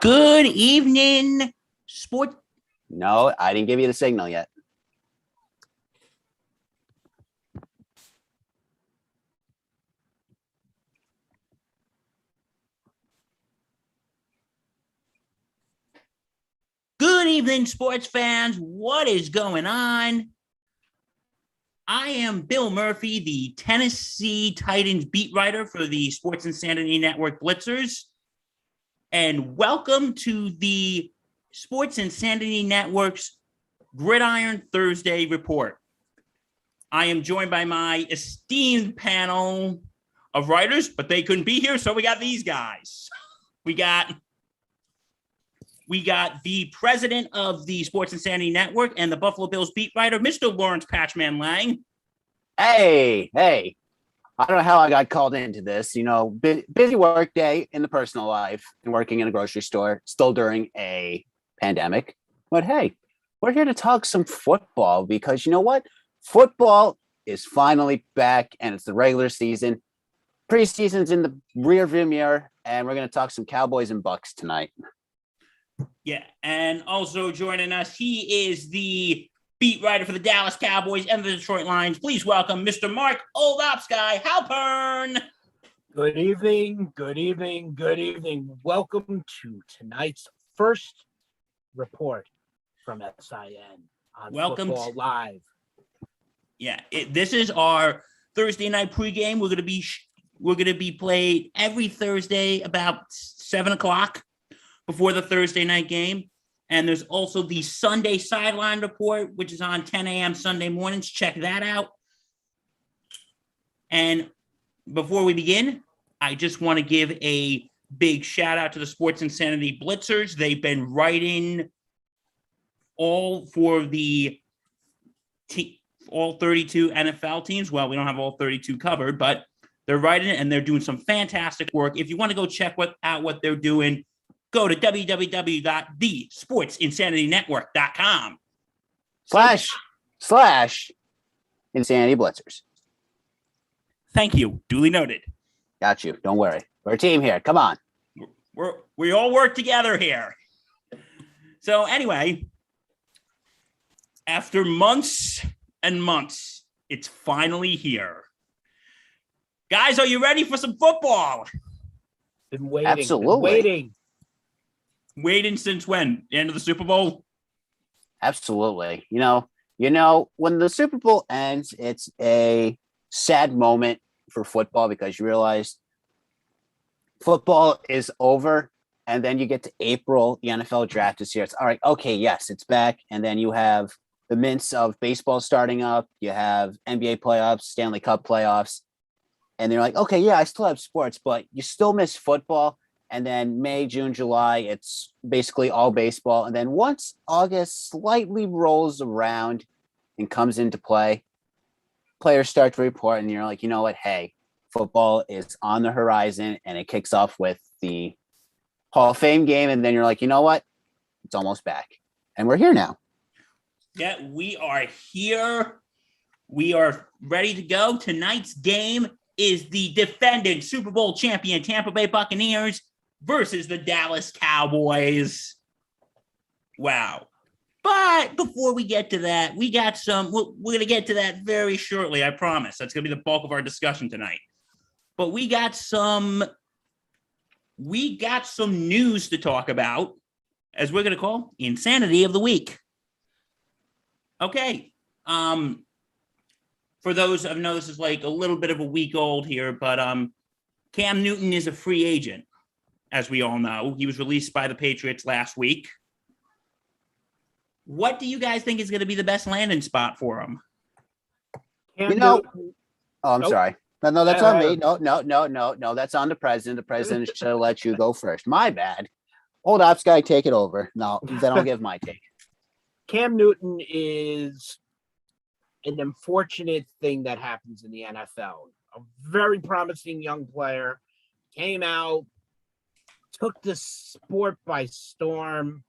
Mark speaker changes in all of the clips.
Speaker 1: Good evening, sport.
Speaker 2: No, I didn't give you the signal yet.
Speaker 1: Good evening, sports fans. What is going on? I am Bill Murphy, the Tennessee Titans beat writer for the Sports Insanity Network Blitzers. And welcome to the Sports Insanity Network's Gridiron Thursday report. I am joined by my esteemed panel of writers, but they couldn't be here, so we got these guys. We got the president of the Sports Insanity Network and the Buffalo Bills beat writer, Mr. Lawrence Patchman Lang.
Speaker 2: Hey. I don't know how I got called into this. Busy work day in the personal life and working in a grocery store, still during a pandemic. But hey, we're here to talk some football because you know what? Football is finally back and it's the regular season. Preseason's in the rearview mirror, and we're going to talk some Cowboys and Bucks tonight.
Speaker 1: Yeah, and also joining us, he is the beat writer for the Dallas Cowboys and the Detroit Lions. Please welcome Mr. Mark Oldopsky Halpern.
Speaker 3: Good evening. Welcome to tonight's first report from SIN on Football Live.
Speaker 1: Yeah, this is our Thursday night pregame. We're gonna be played every Thursday about 7:00 before the Thursday night game. And there's also the Sunday sideline report, which is on 10 a.m. Sunday mornings. Check that out. And before we begin, I just want to give a big shout out to the Sports Insanity Blitzers. They've been writing all 32 NFL teams. Well, we don't have all 32 covered, but they're writing it and they're doing some fantastic work. If you want to go check out what they're doing, go to www.thesportsinsanitynetwork.com
Speaker 2: // Insanity Blitzers.
Speaker 1: Thank you. Duly noted.
Speaker 2: Got you. Don't worry. We're a team here. Come on.
Speaker 1: We all work together here. So anyway, after months and months, it's finally here. Guys, are you ready for some football?
Speaker 3: Been waiting.
Speaker 2: Absolutely.
Speaker 1: Waiting since when? The end of the Super Bowl?
Speaker 2: Absolutely. You know, when the Super Bowl ends, it's a sad moment for football because you realize football is over. And then you get to April, the NFL draft is here. It's all right. Okay, yes, it's back. And then you have the mints of baseball starting up. You have NBA playoffs, Stanley Cup playoffs. And they're like, okay, yeah, I still have sports, but you still miss football. And then May, June, July, it's basically all baseball. And then once August slightly rolls around and comes into play, players start to report and you're like, you know what? Hey, football is on the horizon, and it kicks off with the Hall of Fame game. And then you're like, you know what? It's almost back. And we're here now.
Speaker 1: Yeah, we are here. We are ready to go. Tonight's game is the defending Super Bowl champion Tampa Bay Buccaneers versus the Dallas Cowboys. Wow. But before we get to that, we're going to get to that very shortly, I promise. That's going to be the bulk of our discussion tonight. But we got some news to talk about, as we're going to call Insanity of the Week. Okay. For those, I know this is like a little bit of a week old here, but Cam Newton is a free agent. As we all know, he was released by the Patriots last week. What do you guys think is going to be the best landing spot for him?
Speaker 2: I'm sorry. No, that's on me. No, that's on the president. The president should let you go first. My bad. Old ops guy, take it over. No, then I'll give my take.
Speaker 3: Cam Newton is an unfortunate thing that happens in the NFL. A very promising young player came out, took the sport by storm,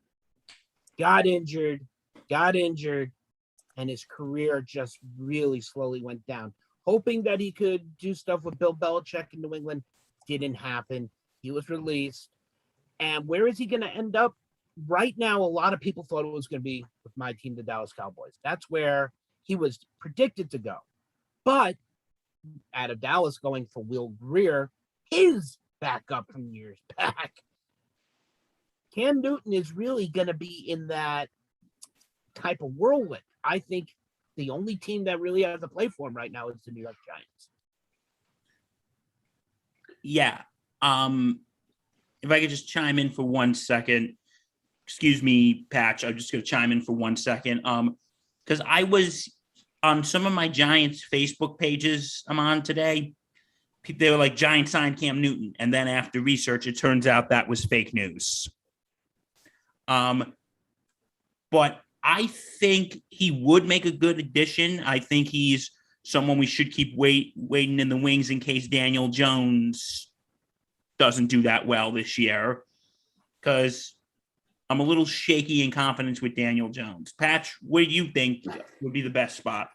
Speaker 3: got injured, and his career just really slowly went down. Hoping that he could do stuff with Bill Belichick in New England, didn't happen. He was released. And where is he going to end up? Right now, a lot of people thought it was going to be with my team, the Dallas Cowboys. That's where he was predicted to go. But out of Dallas going for Will Greer, his backup from years back, Cam Newton is really going to be in that type of whirlwind. I think the only team that really has to play for him right now is the New York Giants.
Speaker 1: Yeah. If I could just chime in for 1 second. Excuse me, Patch. I'm just going to chime in for 1 second. Because I was on some of my Giants Facebook pages I'm on today. They were like, Giants signed Cam Newton. And then after research, it turns out that was fake news. But I think he would make a good addition. I think he's someone we should keep waiting in the wings in case Daniel Jones doesn't do that well this year, because I'm a little shaky in confidence with Daniel Jones. Patch, what do you think would be the best spot?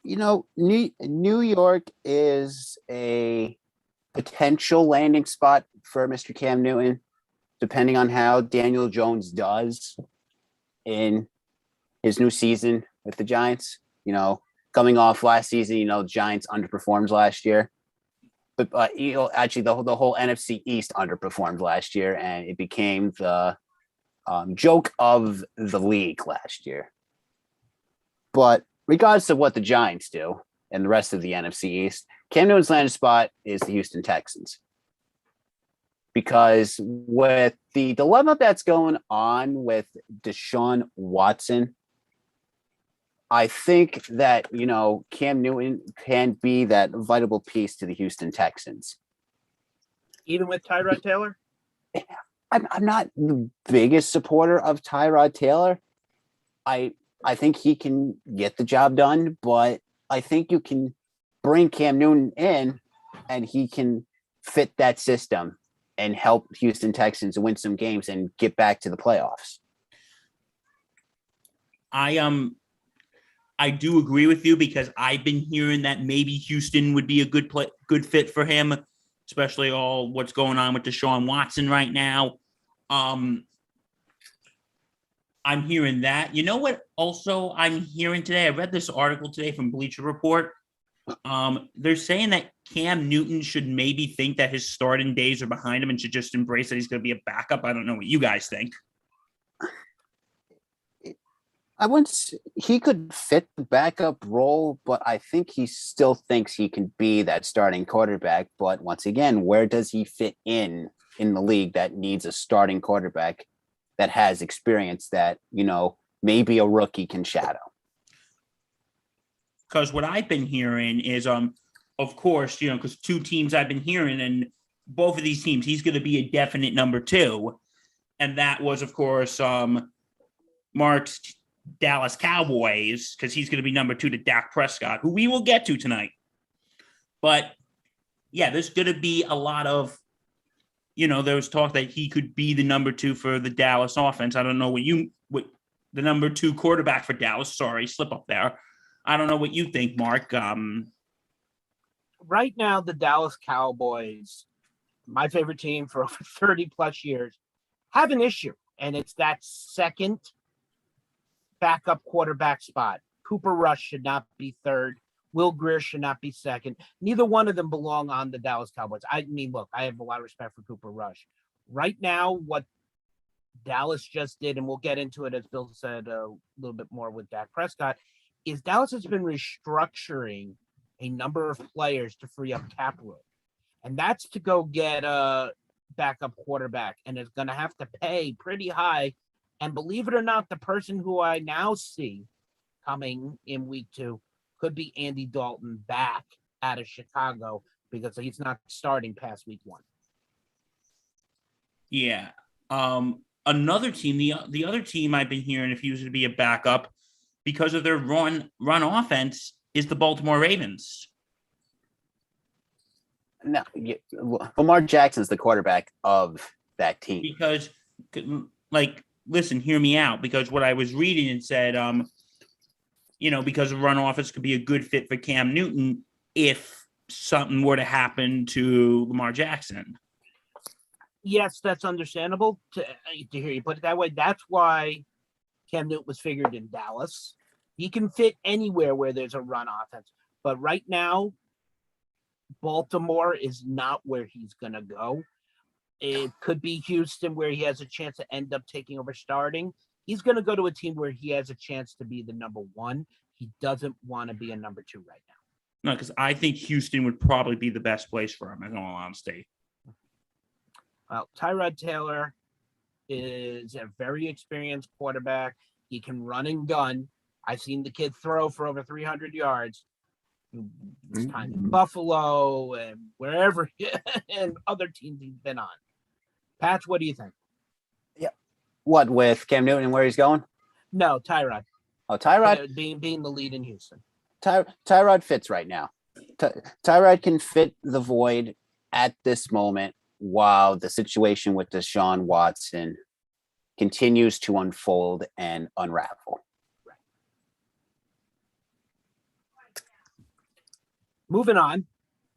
Speaker 2: New York is a potential landing spot for Mr. Cam Newton, depending on how Daniel Jones does in his new season with the Giants. Coming off last season, Giants underperformed last year. But actually, the whole NFC East underperformed last year, and it became the joke of the league last year. But regardless of what the Giants do and the rest of the NFC East, Cam Newton's landing spot is the Houston Texans. Because with the dilemma that's going on with Deshaun Watson, I think that, Cam Newton can be that vital piece to the Houston Texans.
Speaker 3: Even with Tyrod Taylor?
Speaker 2: I'm not the biggest supporter of Tyrod Taylor. I think he can get the job done, but I think you can bring Cam Newton in and he can fit that system and help Houston Texans win some games and get back to the playoffs.
Speaker 1: I do agree with you, because I've been hearing that maybe Houston would be a good fit for him, especially all what's going on with Deshaun Watson right now. I'm hearing that. You know what? Also, I'm hearing today, I read this article today from Bleacher Report. They're saying that Cam Newton should maybe think that his starting days are behind him and should just embrace that he's going to be a backup. I don't know what you guys think.
Speaker 2: He could fit the backup role, but I think he still thinks he can be that starting quarterback. But once again, where does he fit in the league that needs a starting quarterback that has experience that, maybe a rookie can shadow?
Speaker 1: Because what I've been hearing is, of course, because two teams I've been hearing, and both of these teams, he's going to be a definite number two. And that was, of course, Mark's Dallas Cowboys, because he's going to be number two to Dak Prescott, who we will get to tonight. But yeah, there's going to be a lot of, there was talk that he could be the number two for the Dallas offense. I don't know what the number two quarterback for Dallas. Sorry, slip up there. I don't know what you think, Mark.
Speaker 3: Right now, the Dallas Cowboys, my favorite team for over 30 plus years, have an issue, and it's that second backup quarterback spot. Cooper Rush should not be third. Will Greer should not be second. Neither one of them belong on the Dallas Cowboys. I mean, look, I have a lot of respect for Cooper Rush. Right now, what Dallas just did, and we'll get into it, as Bill said, a little bit more with Dak Prescott, is Dallas has been restructuring a number of players to free up cap room. And that's to go get a backup quarterback, and is going to have to pay pretty high. And believe it or not, the person who I now see coming in week 2 could be Andy Dalton back out of Chicago, because he's not starting past week 1.
Speaker 1: Yeah. Another team, the other team I've been hearing, if he was to be a backup because of their run offense, is the Baltimore Ravens.
Speaker 2: No, Lamar Jackson's the quarterback of that team.
Speaker 1: Because, listen, hear me out. Because what I was reading, it said, because of run offense could be a good fit for Cam Newton if something were to happen to Lamar Jackson.
Speaker 3: Yes, that's understandable to hear you put it that way. That's why Cam Newton was figured in Dallas. He can fit anywhere where there's a run offense. But right now, Baltimore is not where he's going to go. It could be Houston where he has a chance to end up taking over starting. He's going to go to a team where he has a chance to be the number one. He doesn't want to be a number two right now.
Speaker 1: No, because I think Houston would probably be the best place for him, in all honesty.
Speaker 3: Well, Tyrod Taylor is a very experienced quarterback. He can run and gun. I've seen the kid throw for over 300 yards. His time in Buffalo and wherever and other teams he's been on. Patch, what do you think?
Speaker 2: What with Cam Newton and where he's going?
Speaker 3: No, Tyrod.
Speaker 2: Oh, Tyrod.
Speaker 3: Being the lead in Houston.
Speaker 2: Tyrod fits right now. Tyrod can fit the void at this moment while the situation with Deshaun Watson continues to unfold and unravel.
Speaker 3: Moving on.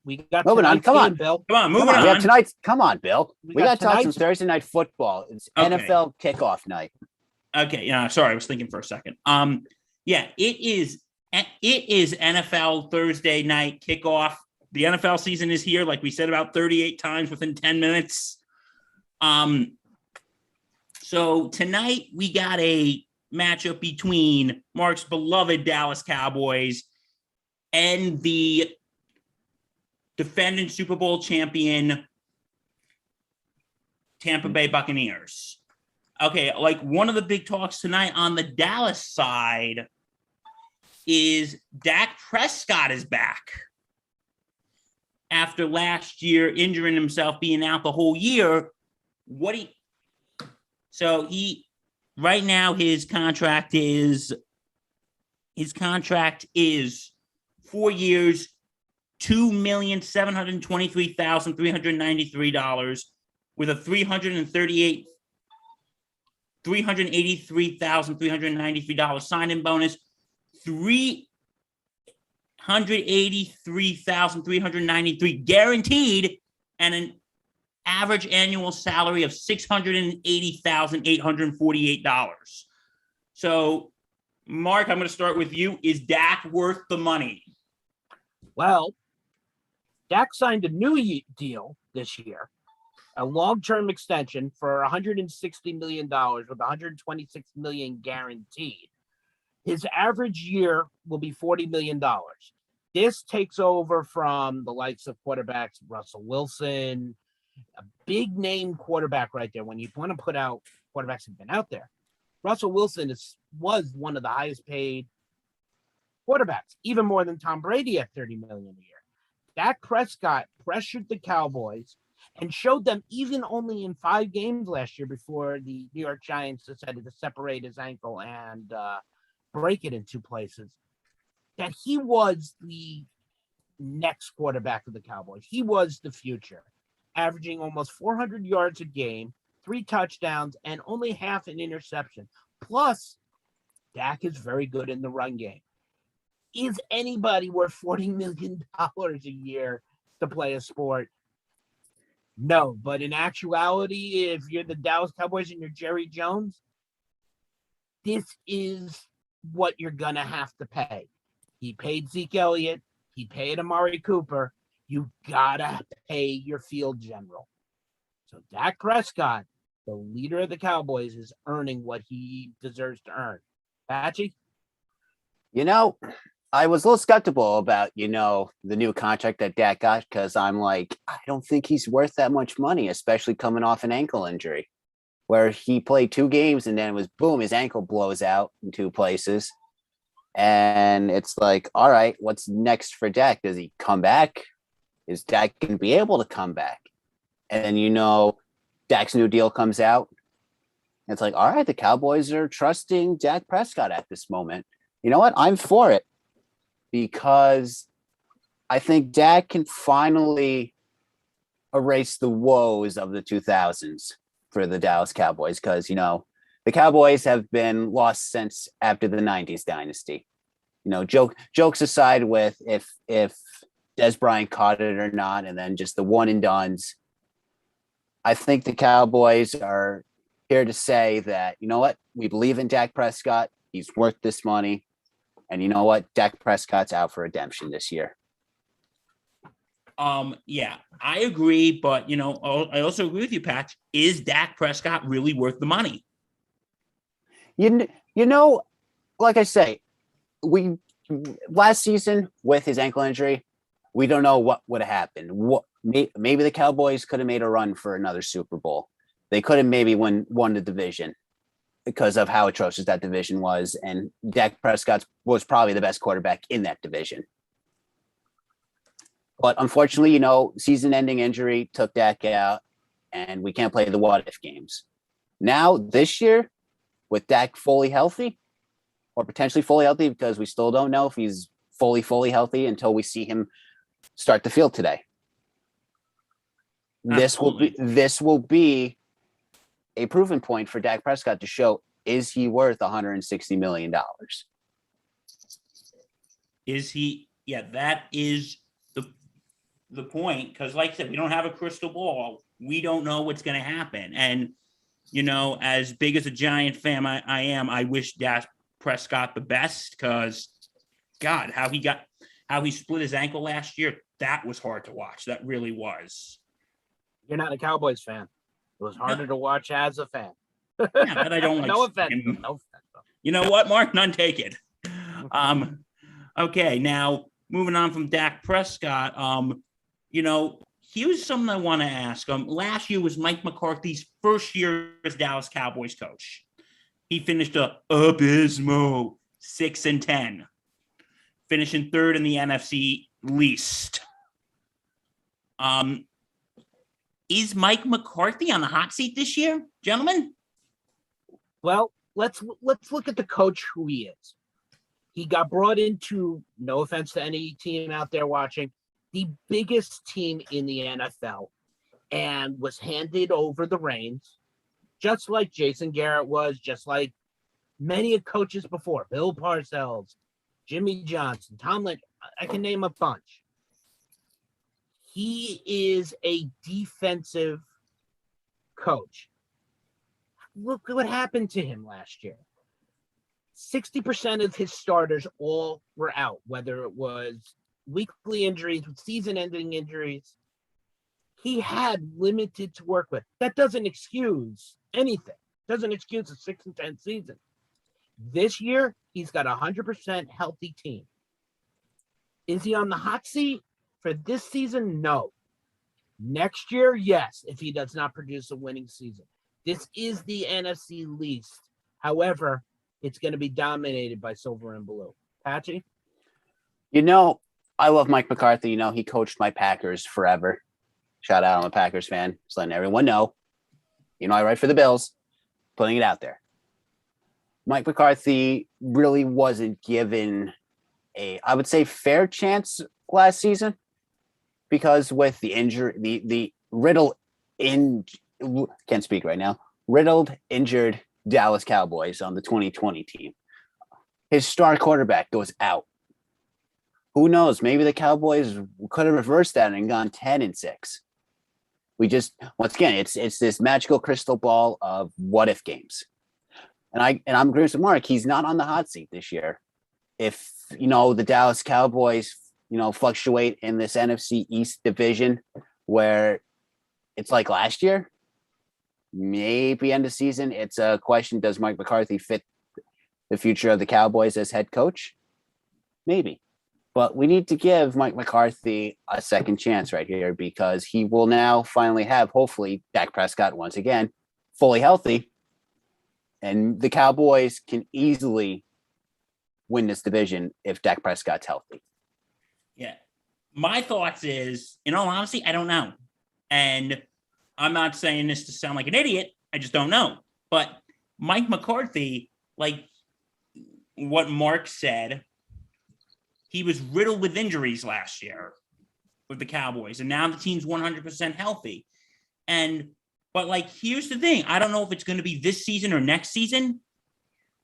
Speaker 3: We got
Speaker 2: Moving on. Come on,
Speaker 3: Bill.
Speaker 1: Come on, moving
Speaker 2: We
Speaker 1: on.
Speaker 2: have tonight's. Come on, Bill. We got to talk some
Speaker 3: tonight's-
Speaker 2: Thursday night football. It's
Speaker 1: Okay.
Speaker 2: NFL kickoff night.
Speaker 1: Okay, yeah, sorry, I was thinking for a second. Yeah, it is NFL Thursday night kickoff. The NFL season is here, like we said about 38 times within 10 minutes. So tonight we got a matchup between Mark's beloved Dallas Cowboys and the defending Super Bowl champion Tampa Bay Buccaneers. Okay, like one of the big talks tonight on the Dallas side is Dak Prescott is back after last year injuring himself, being out the whole year. Right now his contract is 4 years, $2,723,393 with a $383,393 sign-in bonus, $383,393 guaranteed, and an average annual salary of $680,848. So, Mark, I'm going to start with you. Is Dak worth the money?
Speaker 3: Well, Dak signed a new deal this year, a long-term extension for $160 million with $126 million guaranteed. His average year will be $40 million. This takes over from the likes of quarterbacks, Russell Wilson, a big name quarterback right there. When you want to put out quarterbacks that have been out there, Russell Wilson was one of the highest paid quarterbacks, even more than Tom Brady at $30 million a year. Dak Prescott pressured the Cowboys and showed them, even only in 5 games last year before the New York Giants decided to separate his ankle and break it in 2 places, that he was the next quarterback of the Cowboys. He was the future, averaging almost 400 yards a game, 3 touchdowns, and only half an interception. Plus, Dak is very good in the run game. Is anybody worth $40 million a year to play a sport? No, but in actuality, if you're the Dallas Cowboys and you're Jerry Jones, this is what you're going to have to pay. He paid Zeke Elliott. He paid Amari Cooper. You got to pay your field general. So Dak Prescott, the leader of the Cowboys, is earning what he deserves to earn. Patchy?
Speaker 2: I was a little skeptical about, the new contract that Dak got, because I'm like, I don't think he's worth that much money, especially coming off an ankle injury where he played 2 games and then it was boom, his ankle blows out in 2 places. And it's like, all right, what's next for Dak? Does he come back? Is Dak going to be able to come back? And then, Dak's new deal comes out. It's like, all right, the Cowboys are trusting Dak Prescott at this moment. You know what? I'm for it, because I think Dak can finally erase the woes of the 2000s for the Dallas Cowboys, because, the Cowboys have been lost since after the 90s dynasty. Jokes aside with if Des Bryant caught it or not, and then just the one and dones. I think the Cowboys are here to say that, you know what? We believe in Dak Prescott. He's worth this money. And you know what? Dak Prescott's out for redemption this year.
Speaker 1: Yeah, I agree, but I also agree with you, Patch. Is Dak Prescott really worth the money?
Speaker 2: You know, like I say, we last season with his ankle injury, we don't know what would have happened. Maybe the Cowboys could have made a run for another Super Bowl. They could have maybe won the division because of how atrocious that division was, and Dak Prescott was probably the best quarterback in that division. But unfortunately, season-ending injury took Dak out, and we can't play the what-if games. Now, this year, with Dak fully healthy, or potentially fully healthy, because we still don't know if he's fully healthy until we see him start the field today.
Speaker 1: Absolutely.
Speaker 2: This will be a proven point for Dak Prescott to show, is he worth $160 million?
Speaker 1: Is he? Yeah, that is the point. Because like I said, we don't have a crystal ball. We don't know what's going to happen. And, as big as a Giant fan I am, I wish Dak Prescott the best, because God, how he split his ankle last year, that was hard to watch. That really was.
Speaker 3: You're not a Cowboys fan. It was harder to watch as a fan.
Speaker 1: Yeah, but I don't like
Speaker 3: No offense.
Speaker 1: him.
Speaker 3: No offense.
Speaker 1: You know what, Mark? None taken. Okay, now moving on from Dak Prescott, here's something I want to ask. Last year was Mike McCarthy's first year as Dallas Cowboys coach. He finished abysmal 6-10, finishing third in the NFC least. Is Mike McCarthy on the hot seat this year, gentlemen?
Speaker 3: Well, let's look at the coach who he is. He got brought into, no offense to any team out there watching, the biggest team in the NFL, and was handed over the reins, just like Jason Garrett was, just like many coaches before, Bill Parcells, Jimmy Johnson, Tom Lynch, I can name a bunch. He is a defensive coach. Look at what happened to him last year. 60% of his starters all were out, whether it was weekly injuries, season-ending injuries. He had limited to work with. That doesn't excuse anything. Doesn't excuse a 6-10 season. This year, he's got a 100% healthy team. Is he on the hot seat for this season? No. Next year, yes, if he does not produce a winning season. This is the NFC least. However, it's going to be dominated by silver and blue. Patchy?
Speaker 2: I love Mike McCarthy. He coached my Packers forever. Shout out, I'm a Packers fan. Just letting everyone know. I write for the Bills. Putting it out there. Mike McCarthy really wasn't given I would say, fair chance last season, because with the injury, the riddled injured Dallas Cowboys on the 2020 team. His star quarterback goes out. Who knows? Maybe the Cowboys could have reversed that and gone 10-6. We just, once again, it's this magical crystal ball of what if games. And I'm agreeing with Mark. He's not on the hot seat this year. If the Dallas Cowboys fluctuate in this NFC East division where it's like last year, maybe end of season, it's a question: does Mike McCarthy fit the future of the Cowboys as head coach? Maybe. But we need to give Mike McCarthy a second chance right here, because he will now finally have, hopefully, Dak Prescott once again fully healthy. And the Cowboys can easily win this division if Dak Prescott's healthy.
Speaker 1: Yeah. My thoughts is, in all honesty, I don't know. And I'm not saying this to sound like an idiot. I just don't know. But Mike McCarthy, like what Mark said, he was riddled with injuries last year with the Cowboys, and now the team's 100% healthy. But here's the thing. I don't know if it's going to be this season or next season.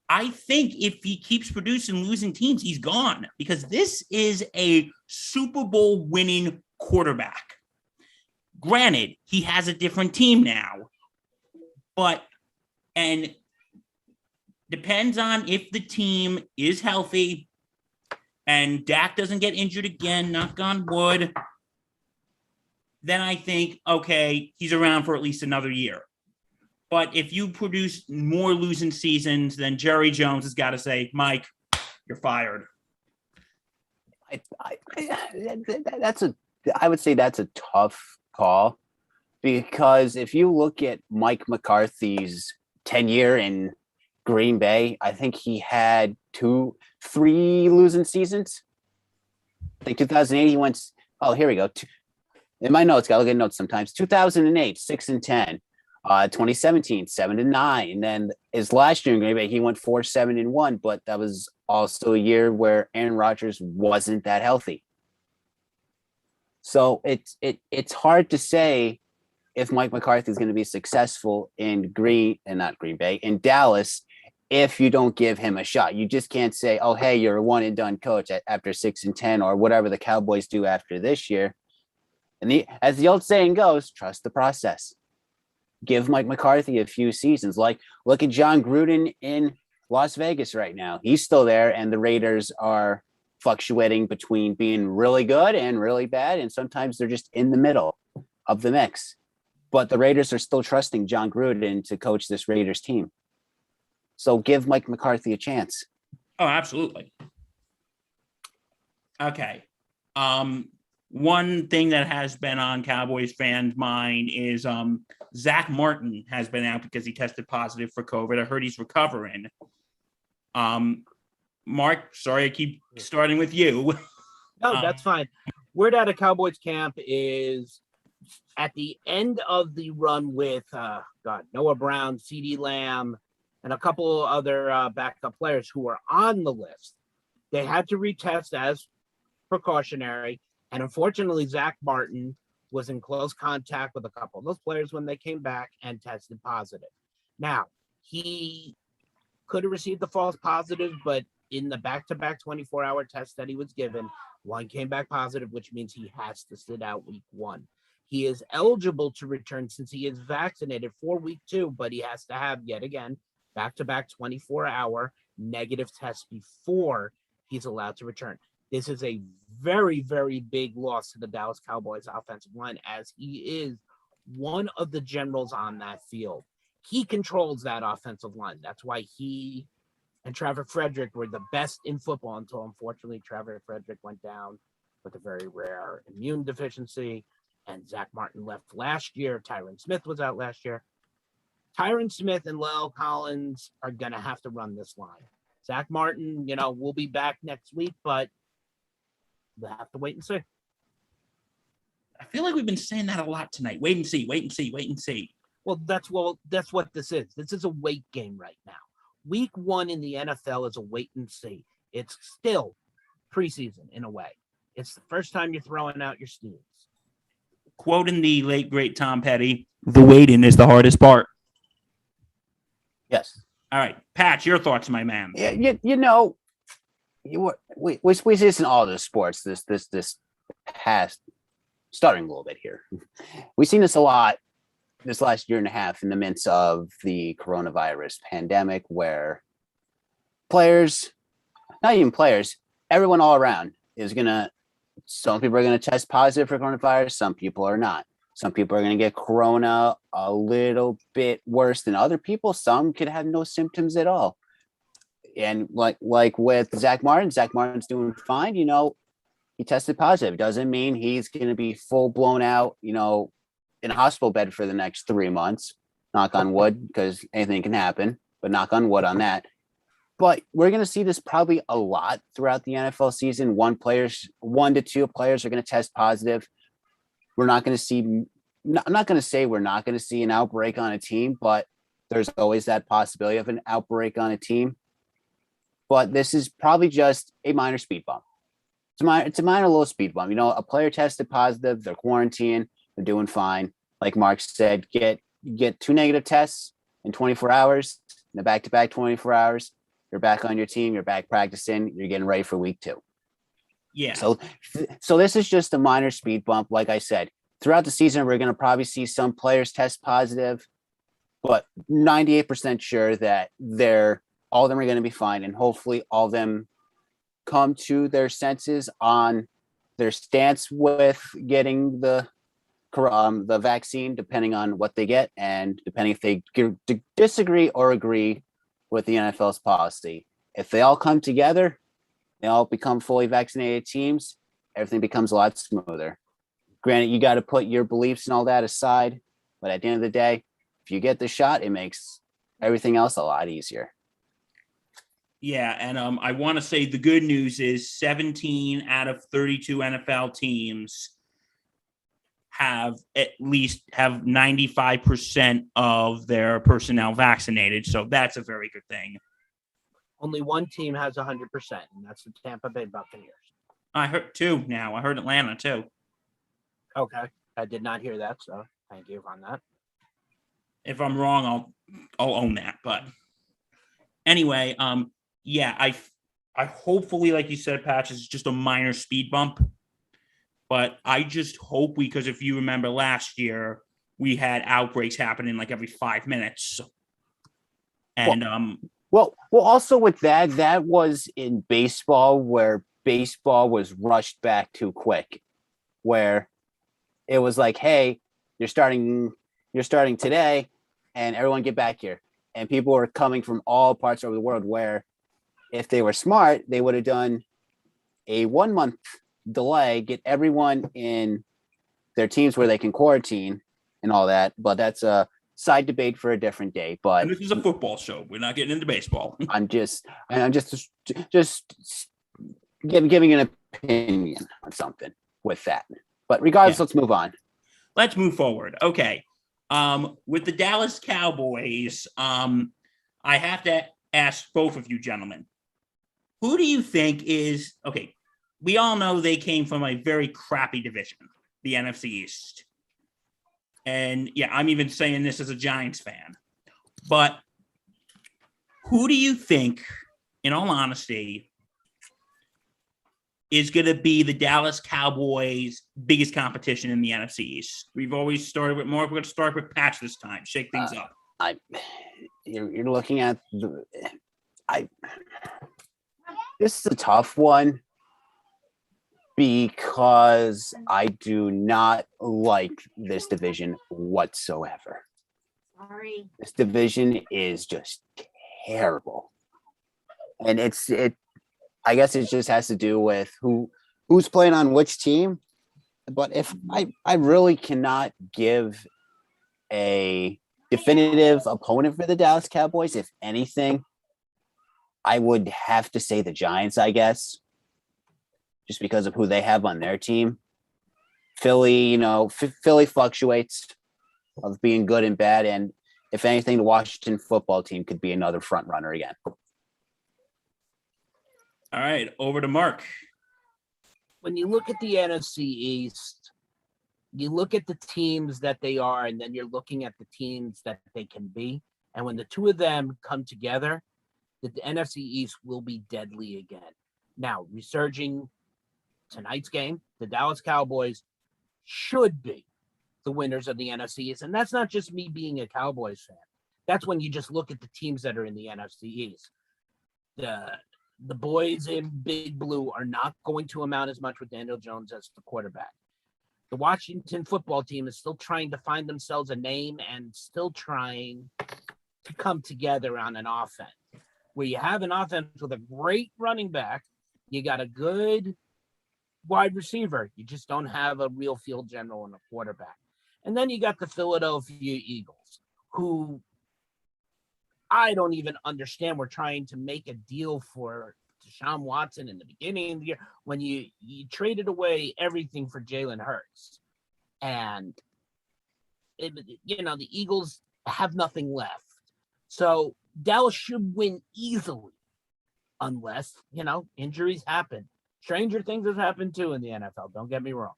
Speaker 1: I think if he keeps producing losing teams, he's gone, because this is a Super Bowl winning quarterback. Granted, he has a different team now, and depends on if the team is healthy and Dak doesn't get injured again, knock on wood, then I think, okay, he's around for at least another year. But if you produce more losing seasons, then Jerry Jones has got to say, Mike, you're fired.
Speaker 2: I would say that's a tough call, because if you look at Mike McCarthy's tenure in Green Bay, I think he had 3 losing seasons. I think 2008 he went. Oh, here we go. In my notes, gotta look at notes sometimes. 2008, 6-10. 2017, 7-9. And then his last year in Green Bay, he went 4-7-1, but that was also a year where Aaron Rodgers wasn't that healthy. So it's hard to say if Mike McCarthy is going to be successful in Dallas, if you don't give him a shot. You just can't say, oh, hey, you're a one and done coach after 6-10 or whatever the Cowboys do after this year. And as the old saying goes, trust the process. Give Mike McCarthy a few seasons. Like, look at John Gruden in Las Vegas right now. He's still there, and the Raiders are fluctuating between being really good and really bad, and sometimes they're just in the middle of the mix. But the Raiders are still trusting John Gruden to coach this Raiders team. So give Mike McCarthy a chance.
Speaker 1: Oh, absolutely. Okay. One thing that has been on Cowboys fans' mind is Zach Martin has been out because he tested positive for COVID. I heard he's recovering. Mark, sorry, I keep starting with you.
Speaker 3: No, that's fine. Word out of Cowboys camp is at the end of the run with Noah Brown, CeeDee Lamb, and a couple other backup players who were on the list. They had to retest as precautionary. And unfortunately, Zach Martin was in close contact with a couple of those players when they came back and tested positive. Now, he could have received the false positive, but in the back-to-back 24-hour test that he was given, one came back positive, which means he has to sit out week 1. He is eligible to return since he is vaccinated for week 2, but he has to have, yet again, back-to-back 24-hour negative tests before he's allowed to return. This is a very, very big loss to the Dallas Cowboys offensive line, as he is one of the generals on that field. He controls that offensive line. That's why he and Trevor Frederick were the best in football until, unfortunately, Trevor Frederick went down with a very rare immune deficiency, and Zach Martin left last year. Tyron Smith was out last year. Tyron Smith and La'el Collins are going to have to run this line. Zach Martin, will be back next week, but we'll have to wait and see.
Speaker 1: I feel like we've been saying that a lot tonight. Wait and see, wait and see, wait and see.
Speaker 3: Well, that's what this is. This is a wait game right now. Week 1 in the NFL is a wait and see. It's still preseason in a way. It's the first time you're throwing out your steams.
Speaker 1: Quoting the late, great Tom Petty, the waiting is the hardest part.
Speaker 2: Yes.
Speaker 1: All right. Pat, your thoughts, my man.
Speaker 2: Yeah, we see this in all the sports. This past, starting a little bit here. We've seen this a lot this last year and a half in the midst of the coronavirus pandemic, where players, not even players, everyone all around some people are going to test positive for coronavirus. Some people are not. Some people are going to get corona a little bit worse than other people. Some could have no symptoms at all. And like with Zach Martin's doing fine. He tested positive. Doesn't mean he's going to be full blown out, in a hospital bed for the next 3 months. Knock on wood, because anything can happen, but knock on wood on that. But we're going to see this probably a lot throughout the NFL season. 1 to 2 players are going to test positive. We're not going to see, I'm not going to say we're not going to see an outbreak on a team, but there's always that possibility of an outbreak on a team. But this is probably just a minor speed bump. It's a minor little speed bump. A player tested positive, they're quarantined, they're doing fine. Like Mark said, get 2 negative tests in 24 hours, in the back-to-back 24 hours. You're back on your team, you're back practicing, you're getting ready for week 2.
Speaker 1: Yeah.
Speaker 2: So this is just a minor speed bump. Like I said, throughout the season, we're going to probably see some players test positive, but 98% sure that all of them are going to be fine. And hopefully all of them come to their senses on their stance with getting the vaccine, depending on what they get and depending if they disagree or agree with the NFL's policy. If they all come together, they all become fully vaccinated teams, everything becomes a lot smoother. Granted, you got to put your beliefs and all that aside, but at the end of the day, if you get the shot, it makes everything else a lot easier.
Speaker 1: Yeah, and I want to say the good news is 17 out of 32 NFL teams have 95% of their personnel vaccinated, so that's a very good thing.
Speaker 3: Only one team has 100%, and that's the Tampa Bay Buccaneers.
Speaker 1: I heard two now. I heard Atlanta too.
Speaker 3: Okay, I did not hear that, so thank you on that.
Speaker 1: If I'm wrong, I'll own that. But anyway, yeah, I hopefully, like you said, Patch, is just a minor speed bump. But I just hope because if you remember last year, we had outbreaks happening like every 5 minutes. And
Speaker 2: well, also with that was in baseball, where baseball was rushed back too quick, where it was like, hey, you're starting today, and everyone get back here. And people were coming from all parts of the world, where if they were smart, they would have done a 1 month delay, get everyone in their teams where they can quarantine and all that. But that's a side debate for a different day. But
Speaker 1: and this is a football show. We're not getting into baseball.
Speaker 2: I'm just giving an opinion on something with that. But regardless, Let's move on.
Speaker 1: Let's move forward. Okay. With the Dallas Cowboys, I have to ask both of you gentlemen, who do you think is okay? We all know they came from a very crappy division, the NFC East. And yeah, I'm even saying this as a Giants fan. But who do you think, in all honesty, is going to be the Dallas Cowboys' biggest competition in the NFC East? We've always started with Mark. We're going to start with Patch this time. Shake things up.
Speaker 2: You're looking at this is a tough one because I do not like this division whatsoever.
Speaker 4: Sorry.
Speaker 2: This division is just terrible. And I guess it just has to do with who's playing on which team. But if I really cannot give a definitive opponent for the Dallas Cowboys, if anything, I would have to say the Giants, I guess, just because of who they have on their team. Philly, Philly fluctuates of being good and bad. And if anything, the Washington football team could be another front runner again.
Speaker 1: All right, over to Mark.
Speaker 3: When you look at the NFC East, you look at the teams that they are, and then you're looking at the teams that they can be. And when the two of them come together, the NFC East will be deadly again. Now, resurging tonight's game, the Dallas Cowboys should be the winners of the NFC East. And that's not just me being a Cowboys fan. That's when you just look at the teams that are in the NFC East. The boys in Big Blue are not going to amount as much with Daniel Jones as the quarterback. The Washington football team is still trying to find themselves a name and still trying to come together on an offense. Where you have an offense with a great running back, you got a good wide receiver. You just don't have a real field general and a quarterback. And then you got the Philadelphia Eagles, who I don't even understand. We're trying to make a deal for Deshaun Watson in the beginning of the year when you traded away everything for Jalen Hurts. And, the Eagles have nothing left. So Dallas should win easily unless, injuries happen. Stranger things have happened too in the NFL. Don't get me wrong.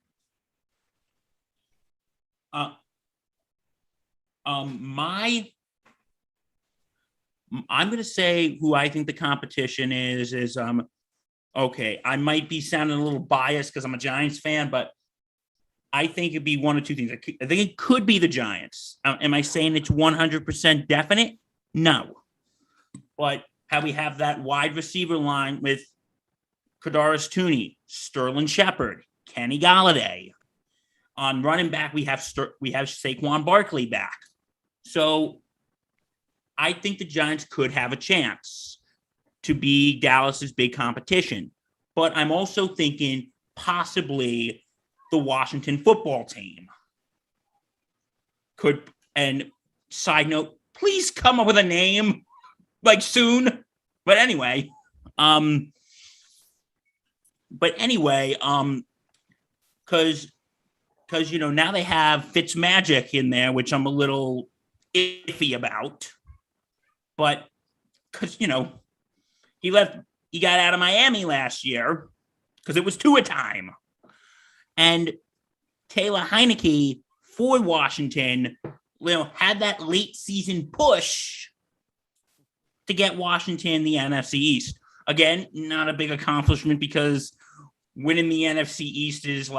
Speaker 1: I'm going to say who I think the competition is okay. I might be sounding a little biased because I'm a Giants fan, but I think it'd be one of two things. I think it could be the Giants. Am I saying it's 100% definite? No. But how we have that wide receiver line with Kadarius Toney, Sterling Shepard, Kenny Galladay. On running back, we have Saquon Barkley back. So I think the Giants could have a chance to be Dallas's big competition. But I'm also thinking possibly the Washington football team could. And side note, please come up with a name like soon. But anyway, because now they have Fitzmagic in there, which I'm a little iffy about. But because he got out of Miami last year because it was Tua time. And Taylor Heineke for Washington, had that late season push to get Washington the NFC East. Again, not a big accomplishment because winning the NFC East is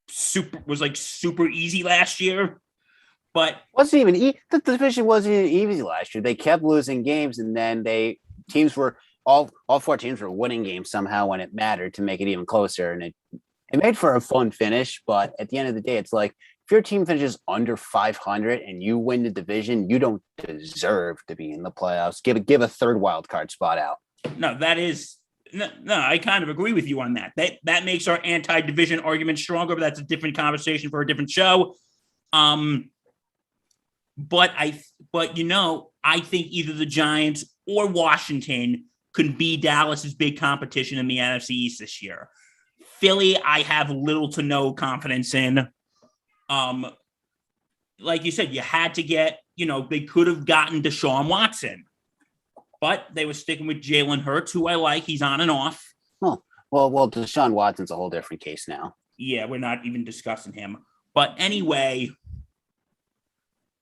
Speaker 1: super easy last year. But
Speaker 2: wasn't even the division wasn't even easy last year. They kept losing games, and then all four teams were winning games somehow when it mattered to make it even closer. And it made for a fun finish, but at the end of the day, it's like if your team finishes under 500 and you win the division, you don't deserve to be in the playoffs. Give a third wild card spot out.
Speaker 1: No, I kind of agree with you on that. That makes our anti-division argument stronger, but that's a different conversation for a different show. But I think either the Giants or Washington could be Dallas's big competition in the NFC East this year. Philly, I have little to no confidence in. Like you said, you had to get, they could have gotten Deshaun Watson, but they were sticking with Jalen Hurts, who I like. He's on and off.
Speaker 2: Oh, well, Deshaun Watson's a whole different case now.
Speaker 1: Yeah, we're not even discussing him. But anyway,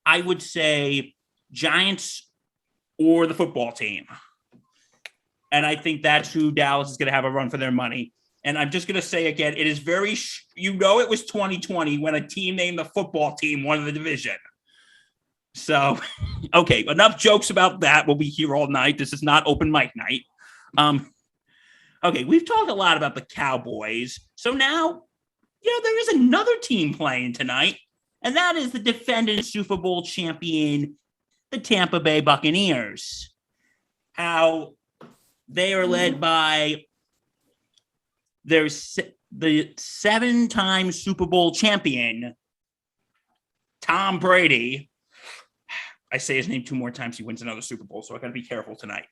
Speaker 1: I would say Giants or the football team. And I think that's who Dallas is going to have a run for their money. And I'm just going to say again, it is very, it was 2020 when a team named the football team won the division. So, okay, enough jokes about that. We'll be here all night. This is not open mic night. Okay, we've talked a lot about the Cowboys. So now, there is another team playing tonight, and that is the defending Super Bowl champion, the Tampa Bay Buccaneers. How they are led by the 7-time Super Bowl champion, Tom Brady. I say his name 2 more times, he wins another Super Bowl, so I got to be careful tonight.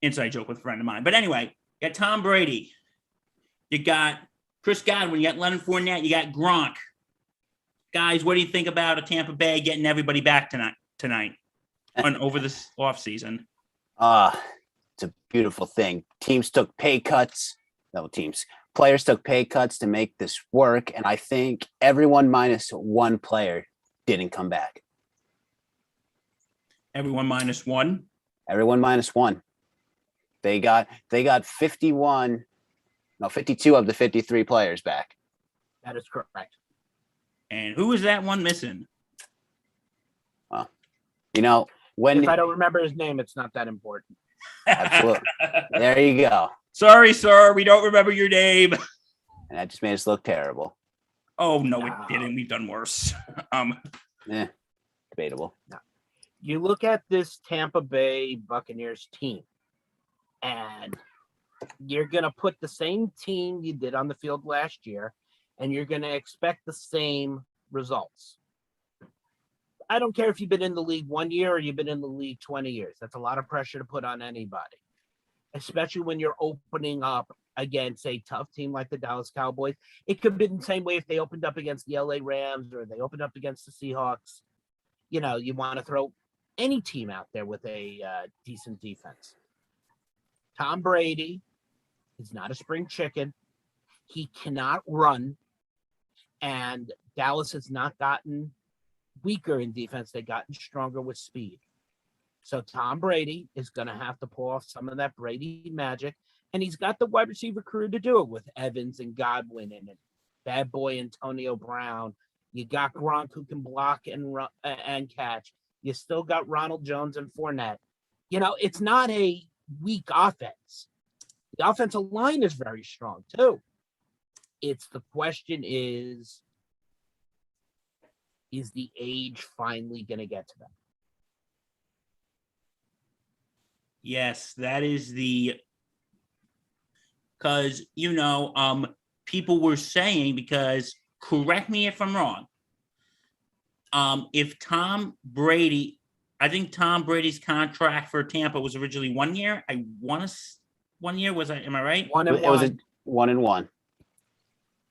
Speaker 1: Inside joke with a friend of mine. But anyway, you got Tom Brady. You got Chris Godwin. You got Leonard Fournette. You got Gronk. Guys, what do you think about a Tampa Bay getting everybody back tonight and over this offseason?
Speaker 2: It's a beautiful thing. Players took pay cuts to make this work, and I think everyone minus one player didn't come back.
Speaker 1: Everyone minus one?
Speaker 2: Everyone minus one. They got 52 of the 53 players back.
Speaker 3: That is correct.
Speaker 1: And who is that one missing?
Speaker 2: Well,
Speaker 3: if I don't remember his name, it's not that important.
Speaker 2: Absolutely. There you go.
Speaker 1: Sorry, sir. We don't remember your name.
Speaker 2: And that just made us look terrible.
Speaker 1: Oh, no, it didn't. We've done worse.
Speaker 2: Debatable.
Speaker 3: No. You look at this Tampa Bay Buccaneers team, and you're going to put the same team you did on the field last year, and you're going to expect the same results. I don't care if you've been in the league 1 year or you've been in the league 20 years. That's a lot of pressure to put on anybody, especially when you're opening up against a tough team like the Dallas Cowboys. It could have been the same way if they opened up against the LA Rams or they opened up against the Seahawks. You want to throw any team out there with a decent defense. Tom Brady is not a spring chicken. He cannot run. And Dallas has not gotten weaker in defense. They've gotten stronger with speed. So Tom Brady is going to have to pull off some of that Brady magic. And he's got the wide receiver crew to do it with Evans and Godwin and bad boy Antonio Brown. You got Gronk who can block and catch. You still got Ronald Jones and Fournette. It's not a weak offense. The offensive line is very strong too. The question is the age finally going to get to them?
Speaker 1: Yes, that is because people were saying, because correct me if I'm wrong. If Tom Brady, I think Tom Brady's contract for Tampa was originally 1 year. I want to 1 year. Am I right?
Speaker 3: 1 and 1.
Speaker 2: It was a 1-1.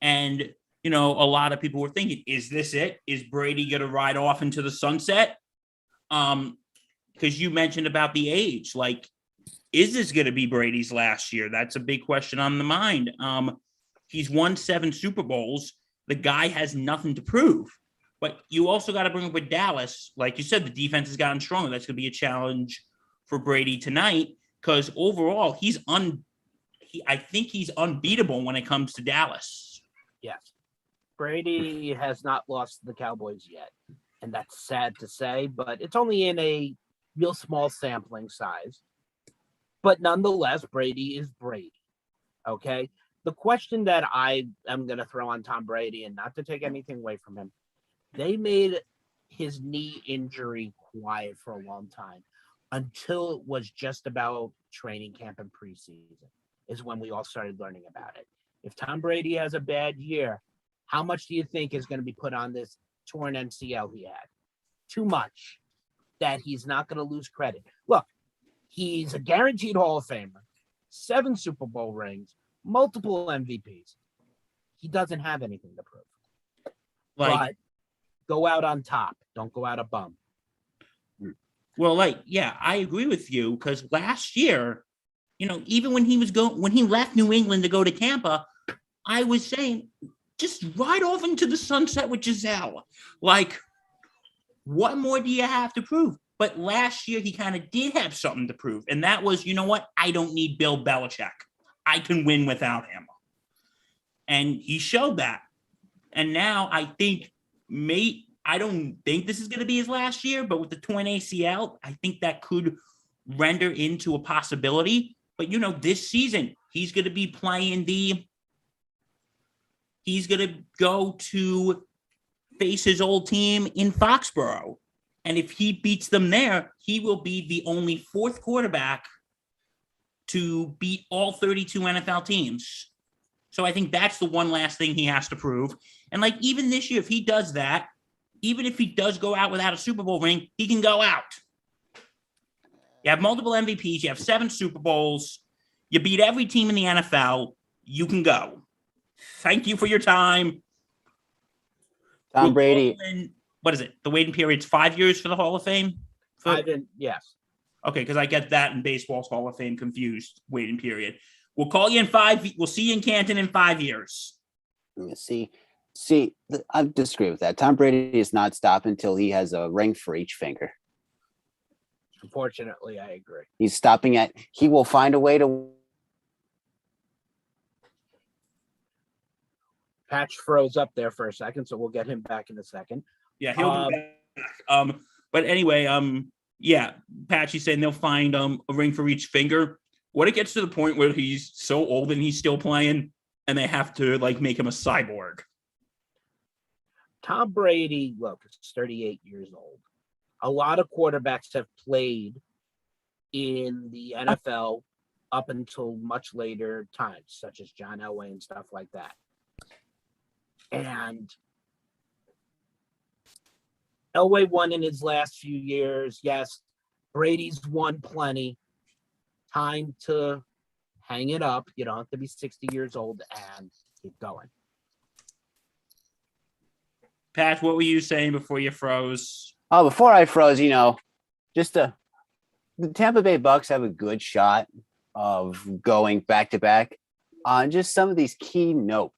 Speaker 1: And, a lot of people were thinking, is this it? Is Brady going to ride off into the sunset? Because you mentioned about the age, like, is this going to be Brady's last year? That's a big question on the mind. He's won 7 Super Bowls. The guy has nothing to prove. But you also got to bring up with Dallas. Like you said, the defense has gotten stronger. That's going to be a challenge for Brady tonight, because overall, I think he's unbeatable when it comes to Dallas.
Speaker 3: Yes. Brady has not lost to the Cowboys yet. And that's sad to say, but it's only in a real small sampling size. But nonetheless, Brady is Brady. Okay? The question that I am going to throw on Tom Brady, and not to take anything away from him, they made his knee injury quiet for a long time until it was just about training camp and preseason is when we all started learning about it. If Tom Brady has a bad year, how much do you think is going to be put on this torn MCL he had? Too much that he's not going to lose credit. Look, he's a guaranteed Hall of Famer, 7 Super Bowl rings, multiple MVPs. He doesn't have anything to prove. But go out on top. Don't go out a bum.
Speaker 1: Well, I agree with you, because last year, even when he left New England to go to Tampa, I was saying, just ride off into the sunset with Giselle. Like, what more do you have to prove? But last year, he kind of did have something to prove. And that was, you know what? I don't need Bill Belichick. I can win without him. And he showed that. And now I think I don't think this is going to be his last year, but with the torn ACL, I think that could render into a possibility. But, this season, he's going to be playing he's going to go to face his old team in Foxborough. And if he beats them there, he will be the only 4th quarterback to beat all 32 NFL teams. So I think that's the one last thing he has to prove. And even this year, if he does that, even if he does go out without a Super Bowl ring, he can go out. You have multiple MVPs. You have 7 Super Bowls. You beat every team in the NFL. You can go. Thank you for your time.
Speaker 2: Tom Brady.
Speaker 1: What is it? The waiting period's 5 years for the Hall of Fame?
Speaker 3: Yes.
Speaker 1: Okay, because I get that in baseball's Hall of Fame confused. Waiting period. We'll call you in 5. We'll see you in Canton in 5 years.
Speaker 2: See, I disagree with that. Tom Brady is not stopping until he has a ring for each finger.
Speaker 3: Unfortunately, I agree.
Speaker 2: He's stopping he will find a way to.
Speaker 3: Patch froze up there for a second, so we'll get him back in a second.
Speaker 1: Yeah, he'll be back. But anyway, Patchy's saying they'll find a ring for each finger. When it gets to the point where he's so old and he's still playing, and they have to make him a cyborg.
Speaker 3: Tom Brady, look, is 38 years old. A lot of quarterbacks have played in the NFL up until much later times, such as John Elway and stuff like that. And Elway won in his last few years. Yes, Brady's won plenty. Time to hang it up. You don't have to be 60 years old and keep going.
Speaker 1: Pat, what were you saying before you froze?
Speaker 2: Oh, before I froze, just the Tampa Bay Bucks have a good shot of going back to back on just some of these key notes.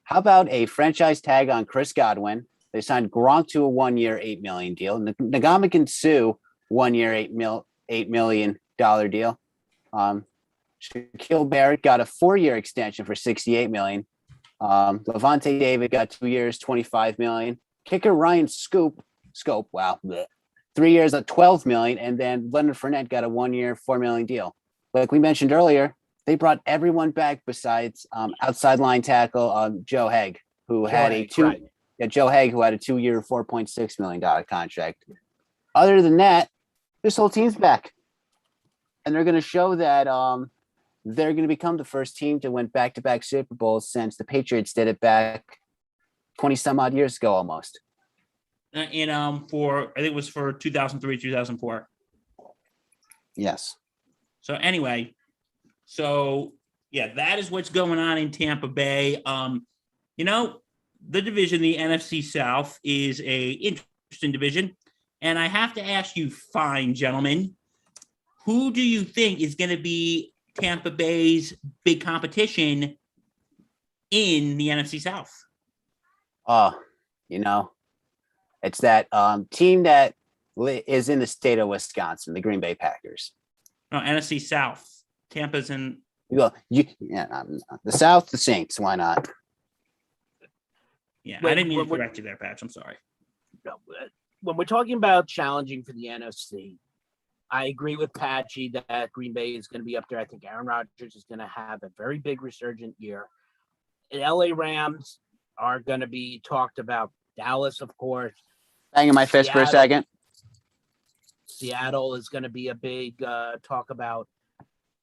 Speaker 2: How about a franchise tag on Chris Godwin? They signed Gronk to a 1-year, $8 million deal. Ndamukong Suh, 1 year, $8 million deal. Shaquille Barrett got a 4-year extension for $68 million. Levante David got 2 years, $25 million. Kicker Ryan Scope, wow, bleh, 3 years at $12 million, and then Leonard Fournette got a 1 year, $4 million deal. Like we mentioned earlier, they brought everyone back besides outside line tackle Joe Haeg, who had a 2 year, $4.6 million contract. Other than that, this whole team's back, and they're going to show that they're going to become the first team to win back-to-back Super Bowls since the Patriots did it back 20 some odd years ago almost.
Speaker 1: I think it was for 2003, 2004.
Speaker 2: Yes.
Speaker 1: So anyway, that is what's going on in Tampa Bay. The division, the NFC South, is a interesting division. And I have to ask you, fine gentlemen, who do you think is going to be Tampa Bay's big competition in the NFC South?
Speaker 2: It's that team that is in the state of Wisconsin, the Green Bay Packers.
Speaker 1: No, NFC South. Tampa's in.
Speaker 2: Well, the South, the Saints. Why not?
Speaker 1: Yeah, I didn't mean to correct you there, Patch. I'm sorry.
Speaker 3: No, when we're talking about challenging for the NFC, I agree with Patchy that Green Bay is going to be up there. I think Aaron Rodgers is going to have a very big resurgent year. The LA Rams are going to be talked about. Dallas, of course.
Speaker 2: Banging my fist for a second.
Speaker 3: Seattle is going to be a big talk about.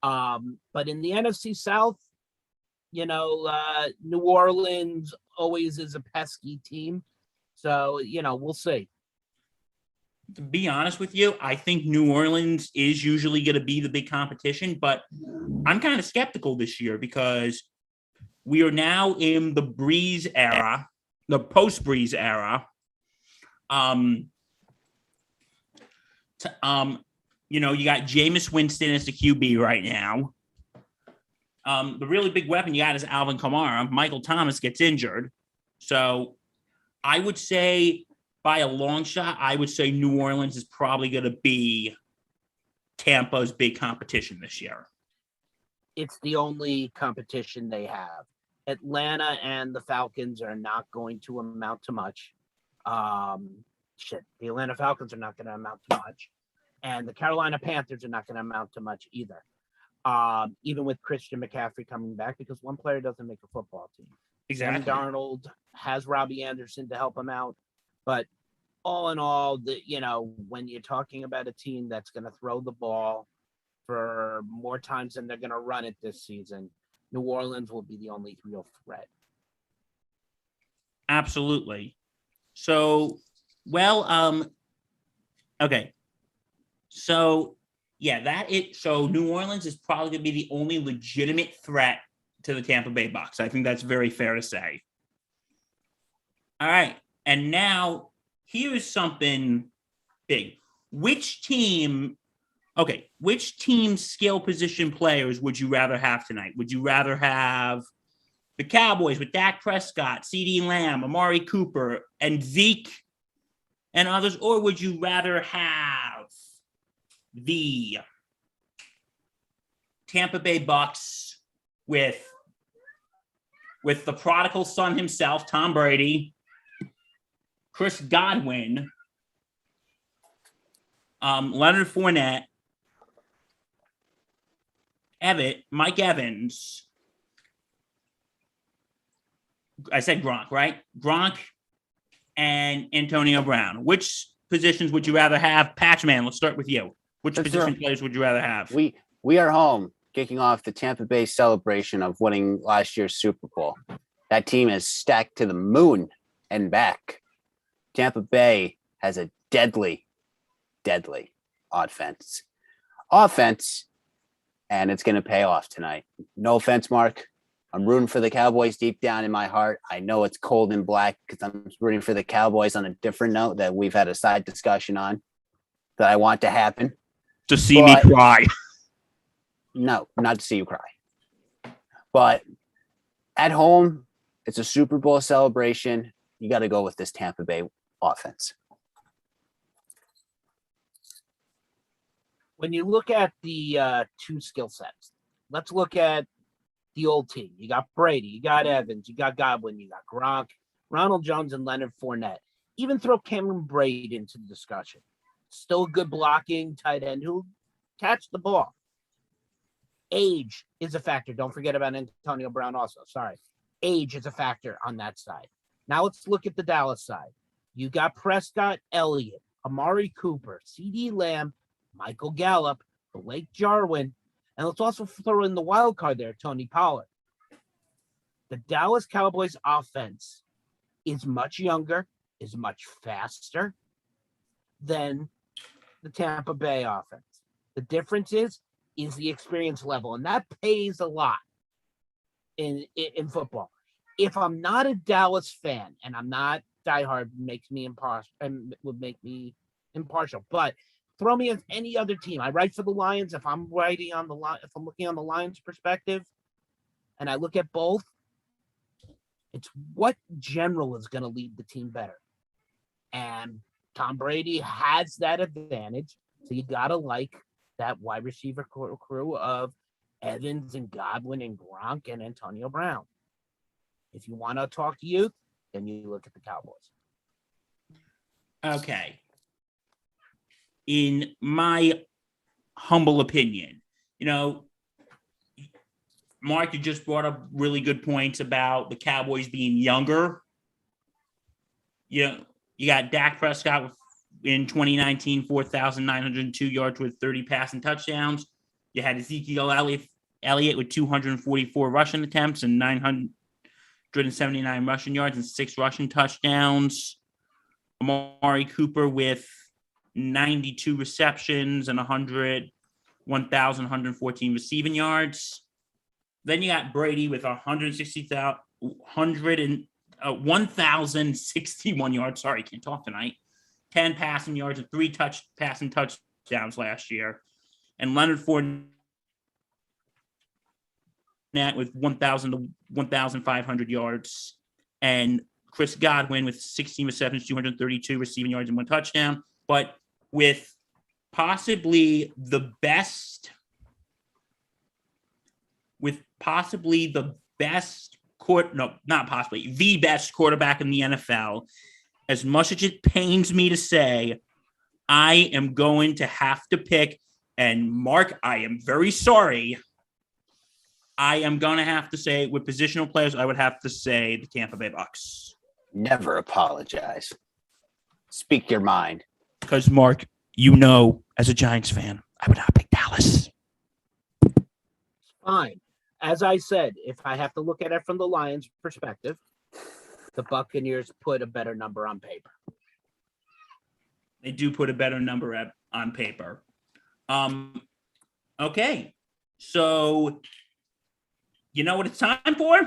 Speaker 3: But in the NFC South, New Orleans always is a pesky team. So, we'll see.
Speaker 1: To be honest with you, I think New Orleans is usually going to be the big competition, but I'm kind of skeptical this year because we are now in the Breeze era, the post-Breeze era. You got Jameis Winston as the QB right now. The really big weapon you got is Alvin Kamara. Michael Thomas gets injured. So I would say by a long shot, I would say New Orleans is probably going to be Tampa's big competition this year.
Speaker 3: It's the only competition they have. Atlanta and the Falcons are not going to amount to much. The Atlanta Falcons are not going to amount to much. And the Carolina Panthers are not going to amount to much either. Even with Christian McCaffrey coming back, because one player doesn't make a football team.
Speaker 1: Exactly.
Speaker 3: Sam Darnold has Robbie Anderson to help him out. But all in all, when you're talking about a team that's going to throw the ball for more times than they're going to run it this season, New Orleans will be the only real threat.
Speaker 1: Absolutely. So, okay. So, so New Orleans is probably going to be the only legitimate threat to the Tampa Bay Bucs. I think that's very fair to say. All right. And now here's something big. Which team's skill position players would you rather have tonight? Would you rather have the Cowboys with Dak Prescott, CeeDee Lamb, Amari Cooper, and Zeke and others? Or would you rather have the Tampa Bay Bucs with the prodigal son himself, Tom Brady, Chris Godwin, Leonard Fournette, Mike Evans. I said Gronk, right? Gronk and Antonio Brown. Which positions would you rather have? Patchman, let's start with you. Which position players would you rather have?
Speaker 2: We are home, kicking off the Tampa Bay celebration of winning last year's Super Bowl. That team is stacked to the moon and back. Tampa Bay has a deadly offense, and it's going to pay off tonight. No offense, Mark. I'm rooting for the Cowboys deep down in my heart. I know it's cold and black because I'm rooting for the Cowboys on a different note that we've had a side discussion on that I want to happen.
Speaker 1: To see me cry.
Speaker 2: No, not to see you cry. But at home, it's a Super Bowl celebration. You got to go with this Tampa Bay offense.
Speaker 3: When you look at the two skill sets, let's look at the old team. You got Brady, you got Evans, you got Godwin, you got Gronk, Ronald Jones, and Leonard Fournette. Even throw Cameron Braid into the discussion. Still a good blocking tight end who catch the ball. Age is a factor. Don't forget about Antonio Brown also. Sorry. Age is a factor on that side. Now let's look at the Dallas side. You got Prescott, Elliott, Amari Cooper, CeeDee Lamb, Michael Gallup, Blake Jarwin, and let's also throw in the wild card there, Tony Pollard. The Dallas Cowboys offense is much younger, is much faster than the Tampa Bay offense. The difference is the experience level, and that pays a lot in football. If I'm not a Dallas fan and I'm not diehard, would make me impartial. But throw me as any other team. I write for the Lions. If I'm looking on the Lions perspective, and I look at both, it's what general is going to lead the team better. And Tom Brady has that advantage, so you gotta like that wide receiver crew of Evans and Godwin and Gronk and Antonio Brown. If you want to talk youth, then you look at the Cowboys.
Speaker 1: Okay. In my humble opinion, Mark, you just brought up really good points about the Cowboys being younger. You got Dak Prescott in 2019, 4,902 yards with 30 passing touchdowns. You had Ezekiel Elliott with 244 rushing attempts and 979 rushing yards and 6 rushing touchdowns. Amari Cooper with 92 receptions and 1,114 receiving yards. Then you got Brady with 1,061 yards. Sorry, can't talk tonight. 10 passing yards and 3 passing touchdowns last year. And Leonard Fournette with 1,000 to 1,500 yards. And Chris Godwin with 16 receptions, 232 receiving yards and 1 touchdown. But with possibly the best quarterback in the NFL, as much as it pains me to say, I am going to have to pick, and Mark, I am very sorry. I am going to have to say, with positional players, I would have to say the Tampa Bay Bucks.
Speaker 2: Never apologize. Speak your mind.
Speaker 1: Because, Mark, as a Giants fan, I would not pick Dallas.
Speaker 3: Fine. As I said, if I have to look at it from the Lions' perspective, the Buccaneers put a better number on paper.
Speaker 1: They do put a better number on paper. Okay. So, you know what it's time for?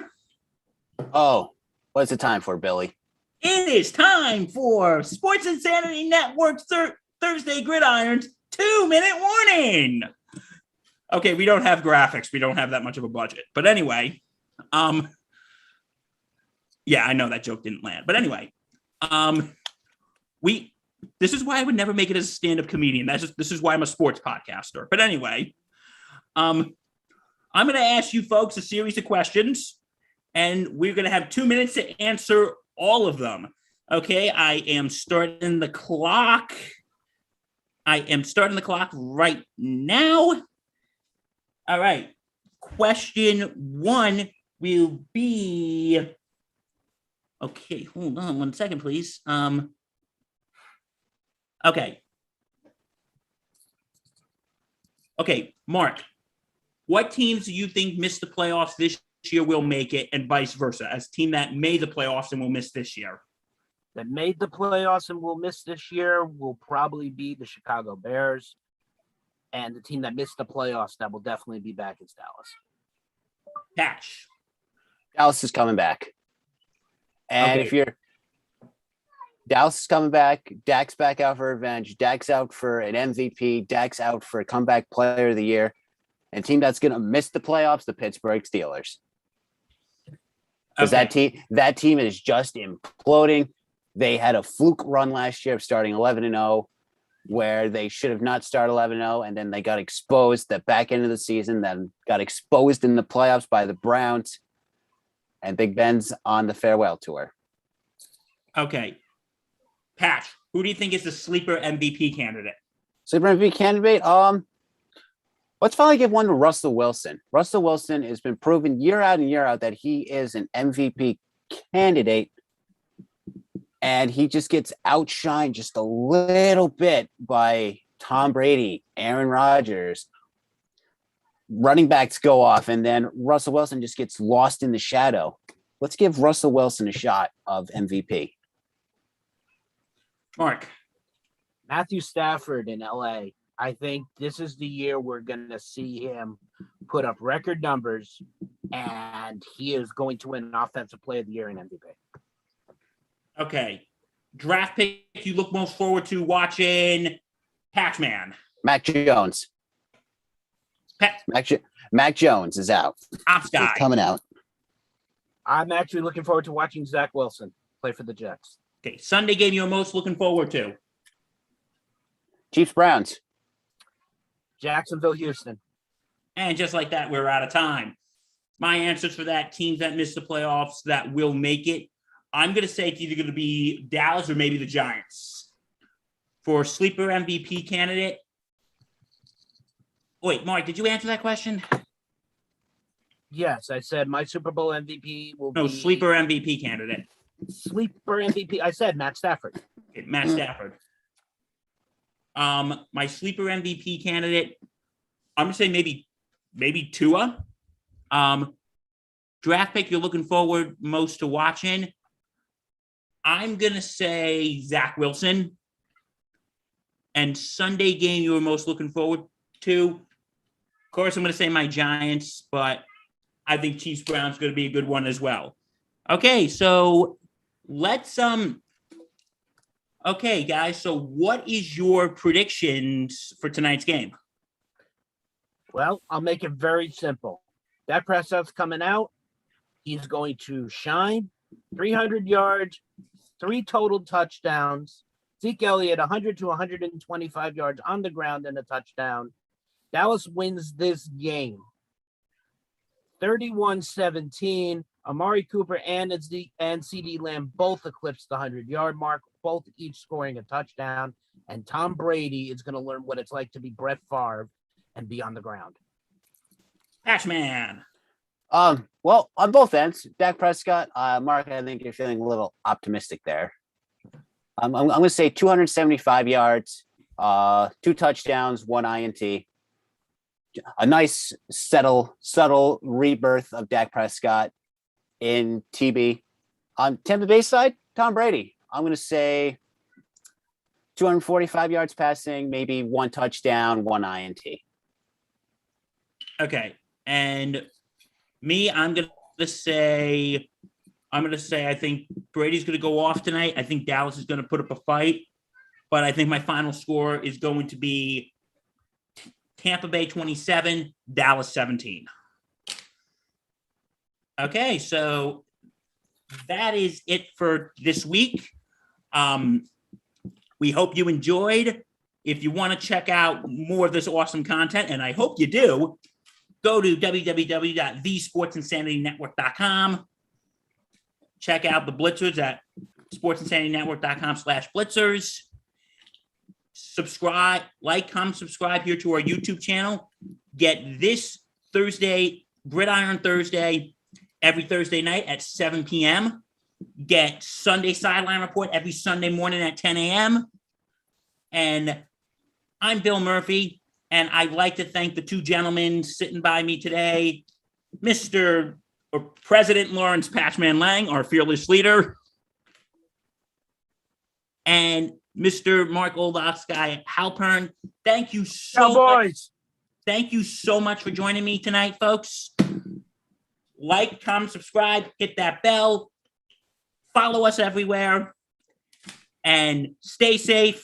Speaker 2: Oh, what's it time for, Billy?
Speaker 1: It is time for Sports Insanity Network's Thursday Gridiron's 2-minute warning. Okay, we don't have graphics. We don't have that much of a budget. But anyway, yeah, I know that joke didn't land. But anyway, this is why I would never make it as a stand-up comedian. This is why I'm a sports podcaster. But anyway, I'm going to ask you folks a series of questions, and we're going to have 2 minutes to answer all of them. Okay, I am starting the clock. Right now. All right. Question 1 will be. Okay, hold on 1 second, please. Okay. Okay, Mark. What teams do you think missed the playoffs this year will make it, and vice versa? As a team that made the playoffs and will miss this year.
Speaker 3: That made the playoffs and will miss this year will probably be the Chicago Bears. And the team that missed the playoffs that will definitely be back is Dallas.
Speaker 1: Patch.
Speaker 2: Dallas is coming back. And
Speaker 3: Okay.
Speaker 2: Dallas is coming back, Dak's back out for revenge, Dak's out for an MVP, Dak's out for a comeback player of the year. And team that's going to miss the playoffs, the Pittsburgh Steelers. Because that team is just imploding. They had a fluke run last year of starting 11-0. where they should have not started 11-0, and then they got exposed at back end of the season, then got exposed in the playoffs by the Browns, and Big Ben's on the farewell tour.
Speaker 1: Okay. Patch, who do you think is the sleeper MVP candidate?
Speaker 2: Sleeper MVP candidate? Let's finally give one to Russell Wilson. Russell Wilson has been proven year out and year out that he is an MVP candidate, and he just gets outshined just a little bit by Tom Brady, Aaron Rodgers. Running backs go off, and then Russell Wilson just gets lost in the shadow. Let's give Russell Wilson a shot of MVP.
Speaker 1: Mark.
Speaker 3: Matthew Stafford in LA. I think this is the year we're going to see him put up record numbers, and he is going to win Offensive Player of the Year and MVP.
Speaker 1: Okay. Draft pick you look most forward to watching? Patchman.
Speaker 2: Mac Jones. Mac Jones is out.
Speaker 1: Ops guy.
Speaker 2: He's coming out.
Speaker 3: I'm actually looking forward to watching Zach Wilson play for the Jets.
Speaker 1: Okay. Sunday game you're most looking forward to?
Speaker 2: Chiefs Browns.
Speaker 3: Jacksonville, Houston.
Speaker 1: And just like that, we're out of time. My answers for that, teams that miss the playoffs that will make it, I'm going to say it's either going to be Dallas or maybe the Giants. For sleeper MVP candidate. Wait, Mark, did you answer that question?
Speaker 3: Yes, I said my Super Bowl MVP will be...
Speaker 1: No, sleeper MVP candidate.
Speaker 3: Sleeper MVP. I said Matt Stafford.
Speaker 1: Okay, Matt Stafford. My sleeper MVP candidate, I'm gonna say maybe Tua. Draft pick you're looking forward most to watching. I'm gonna say Zach Wilson. And Sunday game you were most looking forward to. Of course, I'm gonna say my Giants, but I think Chiefs Browns gonna be a good one as well. Okay, so let's Okay, guys, so what is your predictions for tonight's game?
Speaker 3: Well, I'll make it very simple. Dak Prescott's coming out. He's going to shine. 300 yards, 3 total touchdowns. Zeke Elliott, 100 to 125 yards on the ground and a touchdown. Dallas wins this game. 31-17. Amari Cooper and CeeDee Lamb both eclipsed the 100-yard mark, both each scoring a touchdown. And Tom Brady is going to learn what it's like to be Brett Favre and be on the ground.
Speaker 1: Patchman.
Speaker 2: Well, on both ends, Dak Prescott, Mark, I think you're feeling a little optimistic there. I'm going to say 275 yards, 2 touchdowns, 1 INT. A nice, subtle rebirth of Dak Prescott in TB. On Tampa Bay side, Tom Brady. I'm going to say 245 yards passing, maybe 1 touchdown, 1 INT.
Speaker 1: Okay. And me, I'm going to say I think Brady's going to go off tonight. I think Dallas is going to put up a fight. But I think my final score is going to be Tampa Bay 27, Dallas 17. Okay, so that is it for this week. We hope you enjoyed. If you want to check out more of this awesome content, and I hope you do, go to www.thesportsinsanitynetwork.com. Check out the Blitzers at sportsinsanitynetwork.com/blitzers. Subscribe, comment, subscribe here to our YouTube channel. Get this Thursday, Gridiron Thursday, every Thursday night at 7 p.m. Get Sunday Sideline Report every Sunday morning at 10 a.m. And I'm Bill Murphy, and I'd like to thank the 2 gentlemen sitting by me today, Mr. or President Lawrence Patchman Lang, our fearless leader, and Mr. Mark Oldowski Halpern. Thank you so much. Thank you so much for joining me tonight, folks. Like, comment, subscribe, hit that bell, follow us everywhere, and stay safe.